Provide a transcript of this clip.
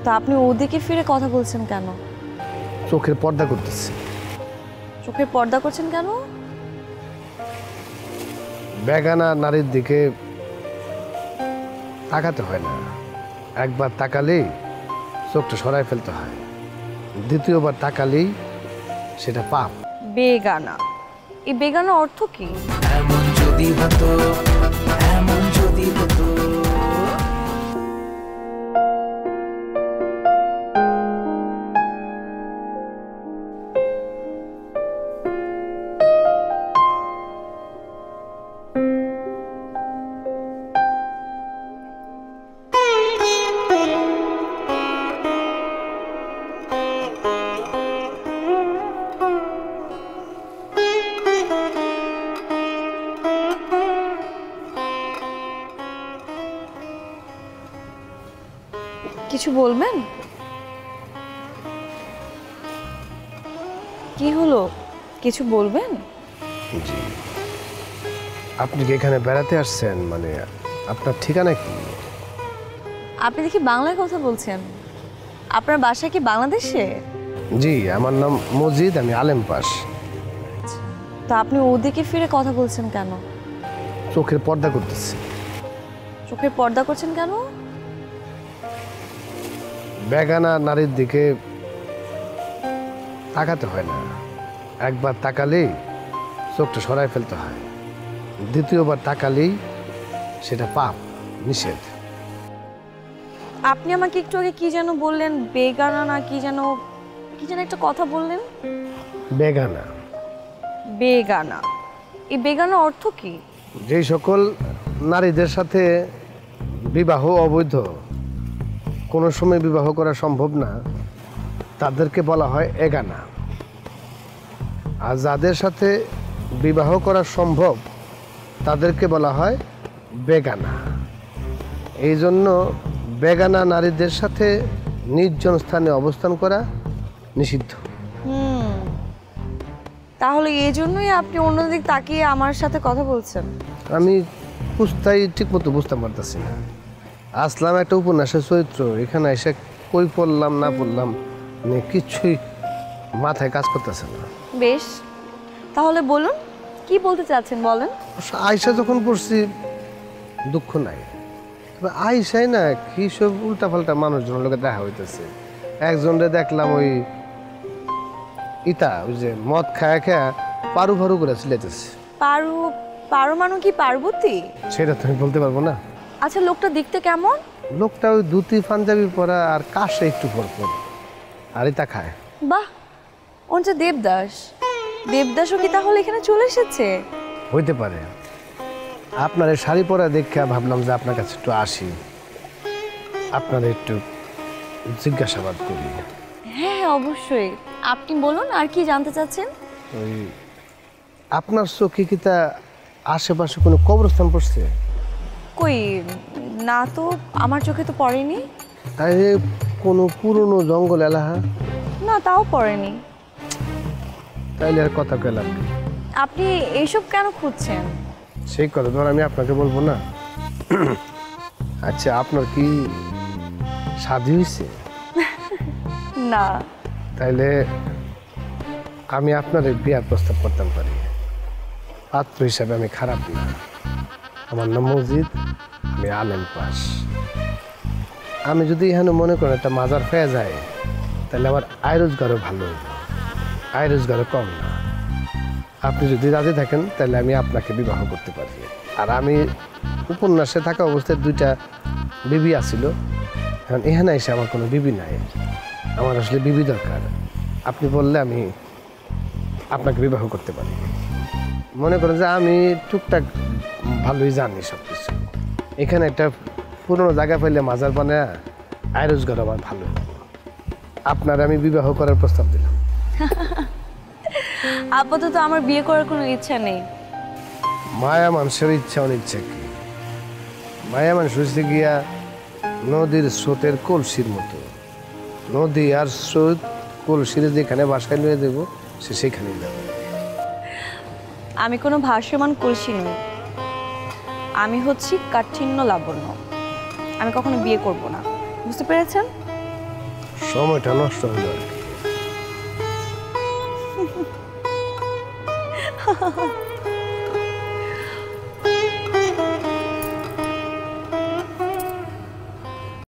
তা আপনি ওদিকে ফিরে কথা বলছেন কেন? চোখের পর্দা করতেছি। চোখের পর্দা করছেন কেন? বেগানা নারীর দিকে তাকাতে হয় না। একবার তাকালেই চোখটা সরাই ফেলতে হয়, দ্বিতীয়বার তাকালেই সেটা পাপ। বেগানা, এই বেগানা অর্থ কি? এমন যদি হতো, এমন যদি হতো। কিছু বলবেন? কি হলো, কিছু বলবেন? জি, আপনি কি এখানে বেড়াতে আসছেন? মানে আপনার ঠিকানা কি? আপনি দেখি বাংলায় কথা বলছেন। আপনার বাসা কি বাংলাদেশে? জি, আমার নাম মজিদ, আমি আলেম পাস। তা আপনি ওদিকে ফিরে কথা বলছেন কেন? চোখের পর্দা করতেছি। চোখের পর্দা করছেন কেন? বেগানা নারীর দিকে তাকাতে হয় না। একবার তাকালেই চোখটা সরাই ফেলতে হয়, দ্বিতীয়বার তাকালেই সেটা পাপ, নিষেধ। আপনি আমাকে একটু আগে কি যেন বললেন, বেগানা না কি যেন একটা কথা বললেন? বেগানা। বেগানা, এই বেগানা অর্থ কি? যেই সকল নারীদের সাথে বিবাহ অবৈধ, কোনো সময় বিবাহ করা সম্ভব না, তাদেরকে বলা হয় এগানা। আর যাদের সাথে বিবাহ করা সম্ভব তাদেরকে বলা হয় বেগানা। এই জন্য বেগানা নারীদের সাথে নির্জন স্থানে অবস্থান করা নিষিদ্ধ। তাহলে এই জন্যই আপনি অন্যদিক তাকিয়ে আমার সাথে কথা বলছেন? আমি বুঝতেই ঠিক মতো বুঝতে পারতেছি না। আসলাম একটা উপন্যাসের চরিত্র, এখানে এসে কই পড়লাম না পড়লাম মানে কিছুই মাথায় কাজ করতেছে না। বেশ, তাহলে বলুন কি বলতে চাচ্ছেন, বলেন। আয়সা যখন পড়ছি দুঃখ নাই, তবে আয়সাই না কি সব উল্টাপাল্টা মানুষজনের লোকে দেখা হইতেছে। একজনরে দেখলাম ওই ওই যে মদ খায়া খায়া পারু ফারু করে চিলেতেছে। পারু? পারু মানে কি পার্বতী? সেটা তুমি বলতে পারবো না। আচ্ছা, লোকটা দেখতে কেমন? লোকটা ওই ধুতি পাঞ্জাবি পরা আর কাশে একটু পরপর, আর ইতা খায়। বাহ, ওন যে দেবদাস। দেবদাসও কি তাহলে এখানে চলে এসেছে? হইতে পারে। আপনার এই শাড়ি পরা দেখে ভাবলাম যে আপনার কাছে একটু আসি, আপনার একটু জিজ্ঞাসাবাদ করি। হ্যাঁ অবশ্যই, আপনি বলুন আর কি জানতে চাচ্ছেন। ওই আপনার চোখে কি তা আশেপাশে কোনো কবরস্থান পড়ছে? কই না তো, আমার চোখে তো পড়েনি। তাই কোনো পুরনো জঙ্গল এলাহা? না, তাও পড়েনি। তাইলে আর কথা কইলাম। আপনি এইসব কেন খুঁজছেন? সেই কথা ধর আমি আপনাকে বলবো না। আচ্ছা, আপনার কি শাদী হয়েছে? না। তাইলে আমি আপনার বিয়ার প্রস্তাব করতাম পারি। পাত্র হিসাবে আমি খারাপ না। আমার নাম মজিদ, আমি আলেম পাস। আমি যদি এখানে মনে করেন একটা মাজার পেয়ে যায়, তাহলে আমার আয় রোজগারও ভালো হইব, আয় রোজগারও কম না। আপনি যদি রাজি থাকেন তাহলে আমি আপনাকে বিবাহ করতে পারি। আর আমি উপন্যাসে থাকা অবস্থায় 2টা বিবি আছিল, কারণ এখানে এসে আমার কোনো বিবি নাই। আমার আসলে বিবি দরকার। আপনি বললে আমি আপনাকে বিবাহ করতে পারি। মনে করেন যে আমি টুকটাক ভালোই জানি সব কিছু। এখানে একটা পুরনো জায়গা পাইলে মাজার বানায় আয় রোজগার আমার ভালো। আপনার আমি বিবাহ করার প্রস্তাব দিলাম। আপাতত আমার বিয়ে করার কোনো ইচ্ছা নেই। মায়া মানুষের ইচ্ছা অনিচ্ছা কি? মায়া মানুষ হচ্ছে গিয়া নদীর স্রোতের কলসির মতো। নদী আর স্রোত কলসিরে যেখানে বাসায় নিয়ে দেবো সে সেখানেই যাবে। আমি কোনো ভাসমান কলসি নই, আমি হচ্ছি কাঠিন্য লাবণ্য। আমি কখনো বিয়ে করব না, বুঝতে পেরেছেন? সময়টা নষ্ট হইল আর কি।